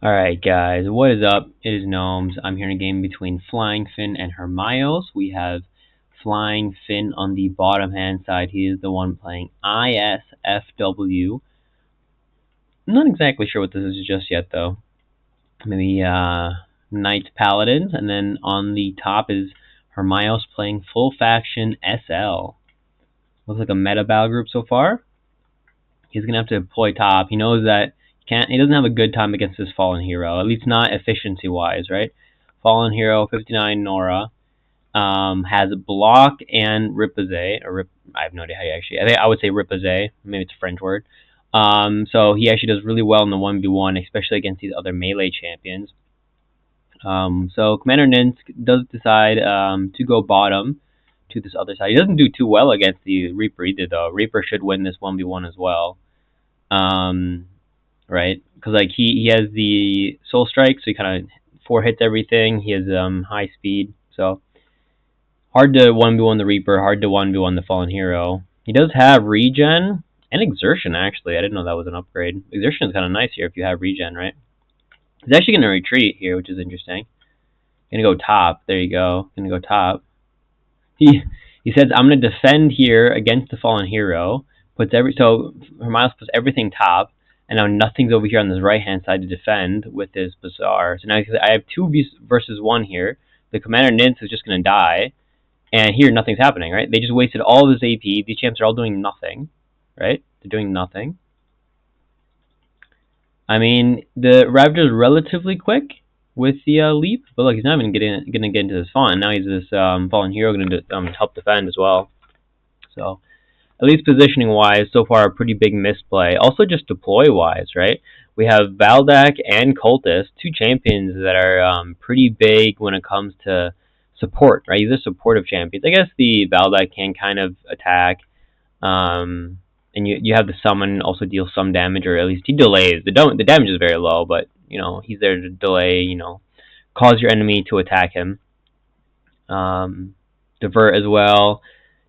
Alright guys, what is up? It is Gnomes. I'm here in a game between FlyingFinn and Hermios. We have FlyingFinn on the bottom hand side. He is the one playing ISFW. I'm not exactly sure what this is just yet though. Maybe Knight Paladin, and then on the top is Hermios playing Full Faction SL. Looks like a meta battle group so far. He's gonna have to deploy top. He knows that he doesn't have a good time against this fallen hero, at least not efficiency wise, right? Fallen hero 59 Nora has block and Ripazay, I have no idea how you actually. I would say Ripazay, maybe it's a French word. So he actually does really well in the 1v1, especially against these other melee champions. So Commander Ninsk does decide to go bottom to this other side. He doesn't do too well against the Reaper either, though. Reaper should win this 1v1 as well. Right? Because like he has the Soul Strike, so he kind of 4 hits everything. He has high speed, so hard to 1v1 the Reaper, hard to 1v1 the Fallen Hero. He does have regen and exertion, actually. I didn't know that was an upgrade. Exertion is kind of nice here if you have regen, right? He's actually going to retreat here, which is interesting. Going to go top. There you go. Going to go top. He says, I'm going to defend here against the Fallen Hero. So Hermios puts everything top, and now nothing's over here on this right-hand side to defend with his Bazaar. So now I have 2 versus 1 here. The Commander Ninsk is just going to die, and here nothing's happening, right? They just wasted all of this AP. These champs are all doing nothing, right? They're doing nothing. I mean, the Raptor is relatively quick with the leap, but look, he's not even going to get into this font. Now he's this Fallen Hero going to help defend as well. So, at least positioning-wise, so far a pretty big misplay. Also just deploy-wise, right? We have Valdak and Cultist, 2 champions that are pretty big when it comes to support, right? These are supportive champions. I guess the Valdak can kind of attack, and you have the summon also deal some damage, or at least he delays. The damage is very low, but you know he's there to delay, cause your enemy to attack him. Divert as well.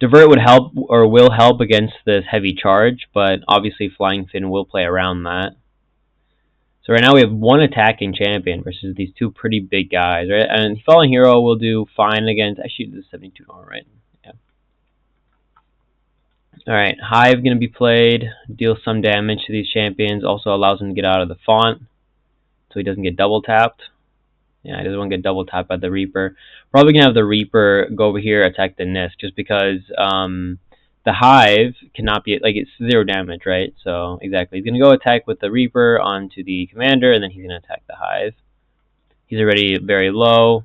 Divert would help, or will help against this heavy charge, but obviously FlyingFinn will play around that. So right now we have 1 attacking champion versus these 2 pretty big guys, right? And Fallen Hero will do fine against, actually this is 72 Nora, right? Yeah. Alright, Hive going to be played, deals some damage to these champions, also allows him to get out of the font, so he doesn't get double tapped. Yeah, he doesn't want to get double tapped by the Reaper. Probably going to have the Reaper go over here, attack the Ninsk, just because the Hive cannot be, like, it's 0 damage, right? So, exactly. He's going to go attack with the Reaper onto the Commander, and then he's going to attack the Hive. He's already very low.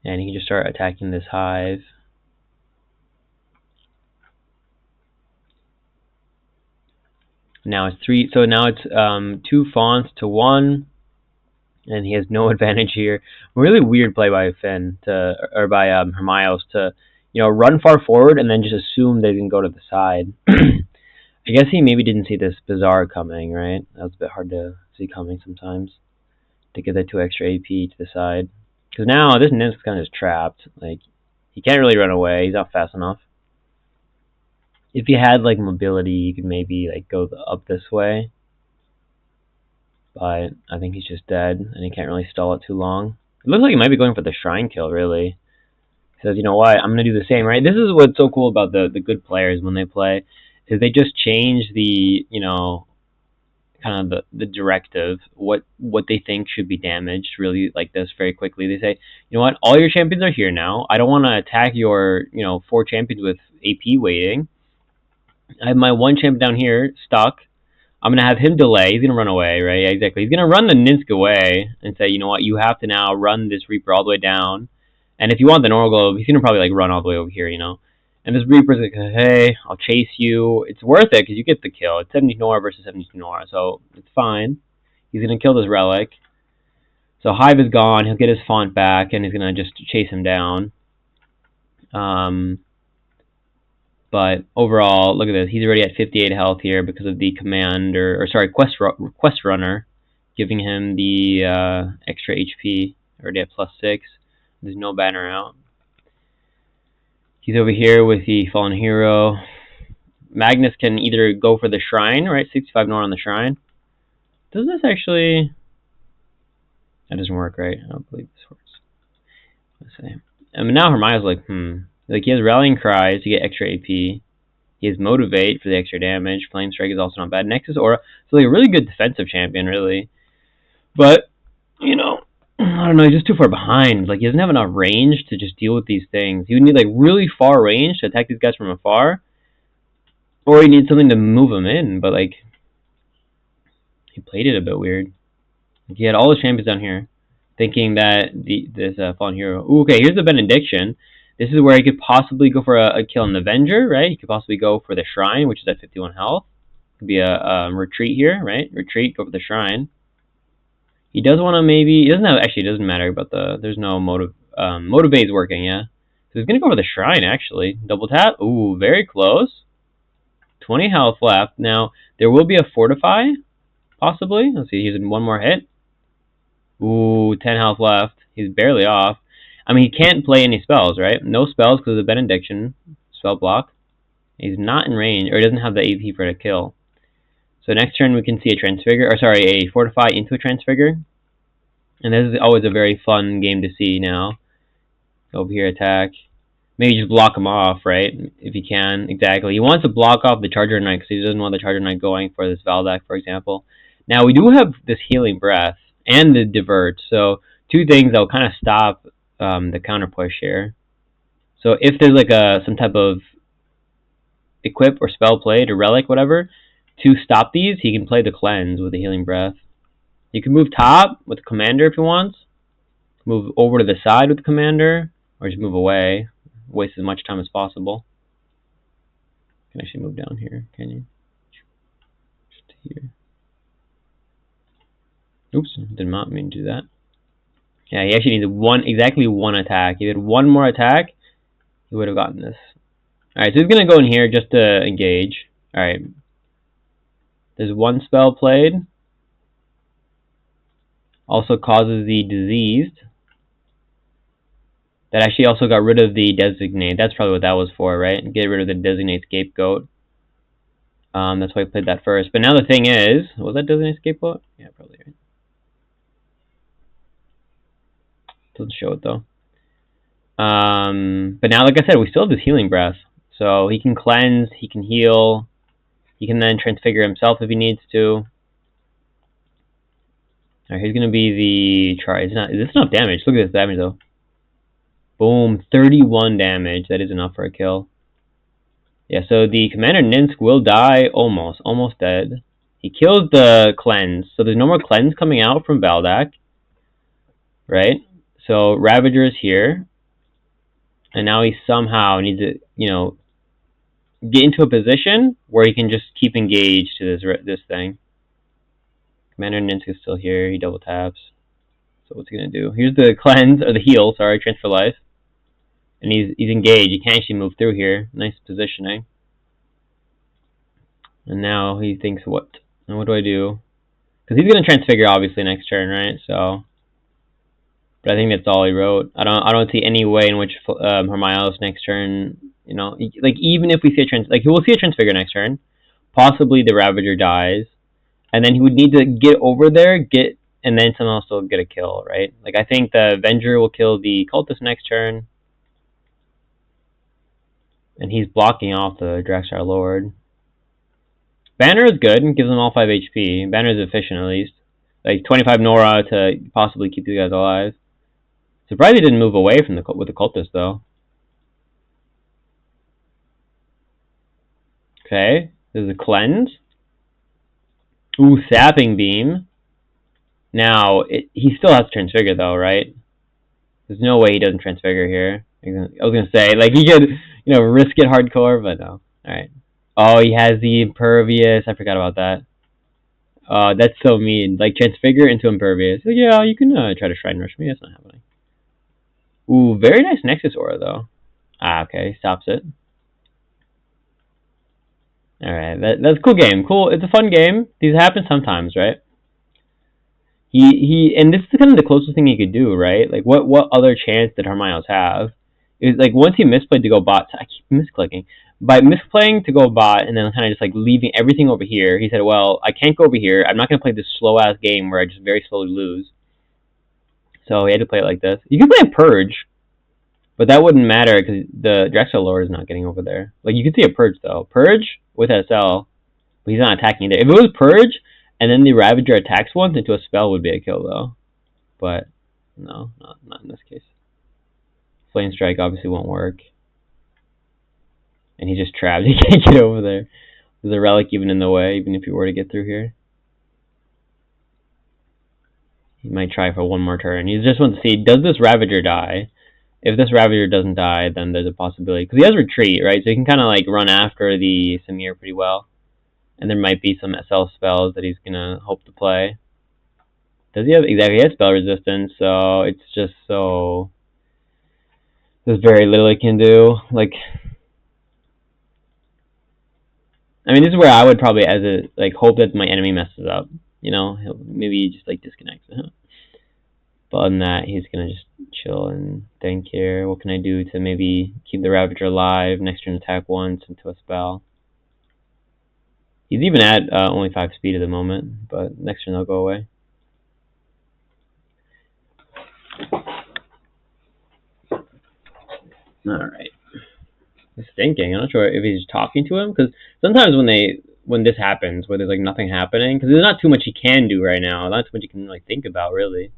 And he can just start attacking this Hive. Now it's 3, so now it's 2 fonts to 1. And he has no advantage here. Really weird play by Finn by Hermios to, run far forward and then just assume they can go to the side. I guess he maybe didn't see this Bazaar coming, right? That was a bit hard to see coming sometimes. To get that 2 extra AP to the side. Because now this Ninsk is kind of just trapped. Like, he can't really run away. He's not fast enough. If he had, like, mobility, he could maybe, like, go up this way. But I think he's just dead, and he can't really stall it too long. It looks like he might be going for the shrine kill, really. He says, you know what, I'm going to do the same, right? This is what's so cool about the good players when they play, is they just change the, kind of the directive, what they think should be damaged, really, like this, very quickly. They say, you know what, all your champions are here now. I don't want to attack your, 4 champions with AP waiting. I have my 1 champion down here, stuck. I'm going to have him delay. He's going to run away, right? Yeah, exactly. He's going to run the Ninsk away and say, you know what, you have to now run this Reaper all the way down. And if you want the Normal Globe, he's going to probably like run all the way over here, And this Reaper's like, hey, I'll chase you. It's worth it because you get the kill. It's 70 Nora versus 72 Nora, so it's fine. He's going to kill this Relic. So Hive is gone. He'll get his font back, and he's going to just chase him down. But overall, look at this. He's already at 58 health here because of the quest runner giving him the extra HP. Already at +6. There's no banner out. He's over here with the Fallen Hero. Magnus can either go for the Shrine, right? 65 Nora on the Shrine. Does this actually... That doesn't work, right? I don't believe this works. Let's see. I mean, now Hermione's like, Like, he has Rallying Cries to get extra AP. He has Motivate for the extra damage. Flame Strike is also not bad. Nexus Aura. So, like, a really good defensive champion, really. But, you know, I don't know. He's just too far behind. Like, he doesn't have enough range to just deal with these things. He would need, like, really far range to attack these guys from afar. Or he needs something to move him in. But, like, he played it a bit weird. Like, he had all the champions down here, thinking that this fallen hero. Ooh, okay, here's the Benediction. This is where he could possibly go for a kill on the Avenger, right? He could possibly go for the Shrine, which is at 51 health. Could be a retreat here, right? Retreat, go for the Shrine. He does want to maybe... It doesn't have... Actually, it doesn't matter about the... There's no motive... Motivate is working, yeah. So he's going to go for the Shrine, actually. Double tap. Ooh, very close. 20 health left. Now, there will be a Fortify, possibly. Let's see, he's in one more hit. Ooh, 10 health left. He's barely off. I mean, he can't play any spells, right? No spells because of the Benediction. Spell block. He's not in range, or he doesn't have the AP for a kill. So next turn we can see a Transfigure, or sorry, a Fortify into a Transfigure. And this is always a very fun game to see now. Over here, attack. Maybe just block him off, right? If he can, exactly. He wants to block off the Charger Knight because he doesn't want the Charger Knight going for this Valdak, for example. Now, we do have this Healing Breath and the Divert, so two things that will kind of stop the counter push here. So if there's like some type of equip or spell played or relic, whatever, to stop these, he can play the Cleanse with the Healing Breath. You can move top with the Commander if he wants. Move over to the side with the Commander, or just move away. Waste as much time as possible. You can actually move down here, can you? Just here. Oops, did not mean to do that. Yeah, he actually needs exactly one attack. If he had one more attack, he would have gotten this. Alright, so he's going to go in here just to engage. Alright. There's one spell played. Also causes the Diseased. That actually also got rid of the Designate. That's probably what that was for, right? Get rid of the Designate Scapegoat. That's why I played that first. But now the thing is... Was that Designate Scapegoat? Yeah, probably, right? Doesn't show it, though. But now, like I said, we still have this Healing Breath. So he can cleanse, he can heal. He can then transfigure himself if he needs to. Alright, here's going to be the... Try. Is this enough damage? Look at this damage, though. Boom, 31 damage. That is enough for a kill. Yeah, so the Commander Ninsk will die almost dead. He kills the Cleanse, so there's no more Cleanse coming out from Valdak. Right? So Ravager is here. And now he somehow needs to, you know, get into a position where he can just keep engaged to this thing. Commander Ninsk is still here. He double taps. So what's he going to do? Here's the Cleanse, or the heal, sorry, Transfer Life. And he's engaged. He can't actually move through here. Nice positioning. And now he thinks, what? And what do I do? Because he's going to Transfigure, obviously, next turn, right? So, but I think that's all he wrote. I don't see any way in which Hermione's next turn, you know, like even if we see we'll see a Transfigure next turn. Possibly the Ravager dies. And then he would need to get over there, and then someone else will get a kill, right? Like, I think the Avenger will kill the Cultist next turn. And he's blocking off the Draxar Lord. Banner is good and gives them all 5 HP. Banner is efficient, at least. Like, 25 Nora to possibly keep these guys alive. Surprised he didn't move away from with the Cultist, though. Okay. There's a Cleanse. Ooh, Sapping Beam. Now, he still has to Transfigure, though, right? There's no way he doesn't Transfigure here. I was going to say, like, he could, you know, risk it hardcore, but no. Alright. Oh, he has the Impervious. I forgot about that. That's so mean. Like, Transfigure into Impervious. Like, yeah, you can try to Shrine Rush me. That's not happening. Ooh, very nice Nexus Aura, though. Ah, okay. Stops it. Alright, that's a cool game. Cool. It's a fun game. These happen sometimes, right? And this is kind of the closest thing he could do, right? Like, what other chance did Hermione's have? It was like, once he misplayed to go bot, I keep misclicking. by misplaying to go bot and then kind of just like leaving everything over here, he said, well, I can't go over here. I'm not going to play this slow-ass game where I just very slowly lose. So he had to play it like this. You can play a Purge, but that wouldn't matter because the Drexel Lord is not getting over there. Like, you can see a Purge, though. Purge with SL, but he's not attacking either. If it was Purge and then the Ravager attacks once into a spell, would be a kill, though. But, no, not in this case. Flame Strike obviously won't work. And he's just trapped. He can't get over there. There's a relic even in the way, even if he were to get through here. He might try for one more turn. He just wants to see, does this Ravager die? If this Ravager doesn't die, then there's a possibility. Because he has Retreat, right? So he can kind of like run after the Samir pretty well. And there might be some SL spells that he's going to hope to play. Does he have? Exactly, he has spell resistance, so it's just so... There's very little he can do. Like... I mean, this is where I would probably, as a like, hope that my enemy messes up. You know, maybe just like disconnects. But other than that, he's gonna just chill and think here. What can I do to maybe keep the Ravager alive? Next turn, attack once into a spell. He's even at only 5 speed at the moment, but next turn they'll go away. All right. He's thinking. I'm not sure if he's talking to him, because sometimes when this happens, where there's like nothing happening, because there's not too much he can do right now, not too much he can like think about really.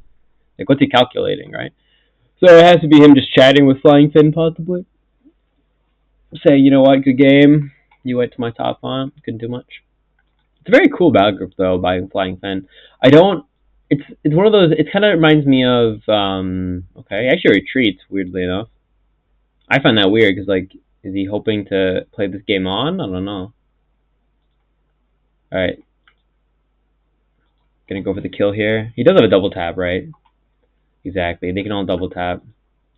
Like, what's he calculating, right? So it has to be him just chatting with FlyingFinn possibly. Say, you know what, good game. You went to my top farm, couldn't do much. It's a very cool battle group though by FlyingFinn. I don't. It's one of those. It kind of reminds me of. Okay, actually retreats. Weirdly enough, I find that weird because like. Is he hoping to play this game on? I don't know. Alright. Gonna go for the kill here. He does have a double tap, right? Exactly. They can all double tap.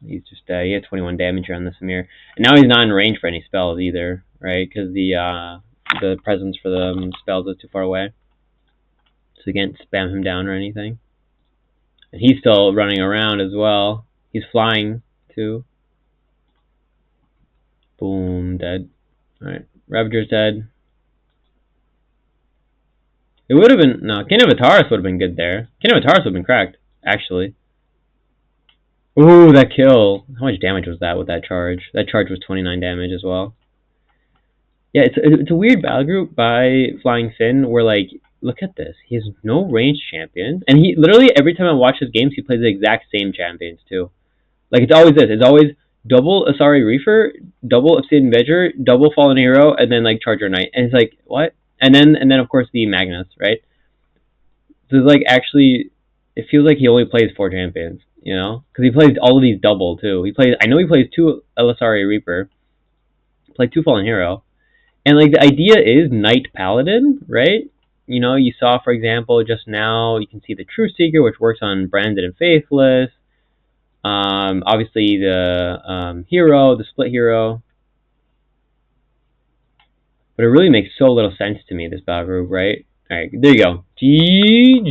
He's just, he had 21 damage here on the Samir. And now he's not in range for any spells either, right? Because the presence for the spells is too far away. So you can't spam him down or anything. And he's still running around as well. He's flying, too. Boom, dead. Alright, Ravager's dead. It would have been... No, King of Ataris would have been good there. King of Ataris would have been cracked, actually. Ooh, that kill. How much damage was that with that charge? That charge was 29 damage as well. Yeah, it's a weird battle group by FlyingFinn where, like, look at this. He has no ranged champions. And he literally, every time I watch his games, he plays the exact same champions, too. Like, it's always this. It's always... double Asari Reefer, double Obsidian Vedger, double Fallen Hero, and then like Charger Knight. And it's like, what? And then of course the Magnus, right? So it's like actually, it feels like he only plays 4 champions, you know? Because he plays all of these double too. I know he plays 2 Elisari Reaper, played 2 Fallen Hero. And like the idea is Knight Paladin, right? You know, you saw for example just now, you can see the True Seeker, which works on Branded and Faithless. Obviously the hero, the split hero. But it really makes so little sense to me, this battle group, right? Alright, there you go. GG.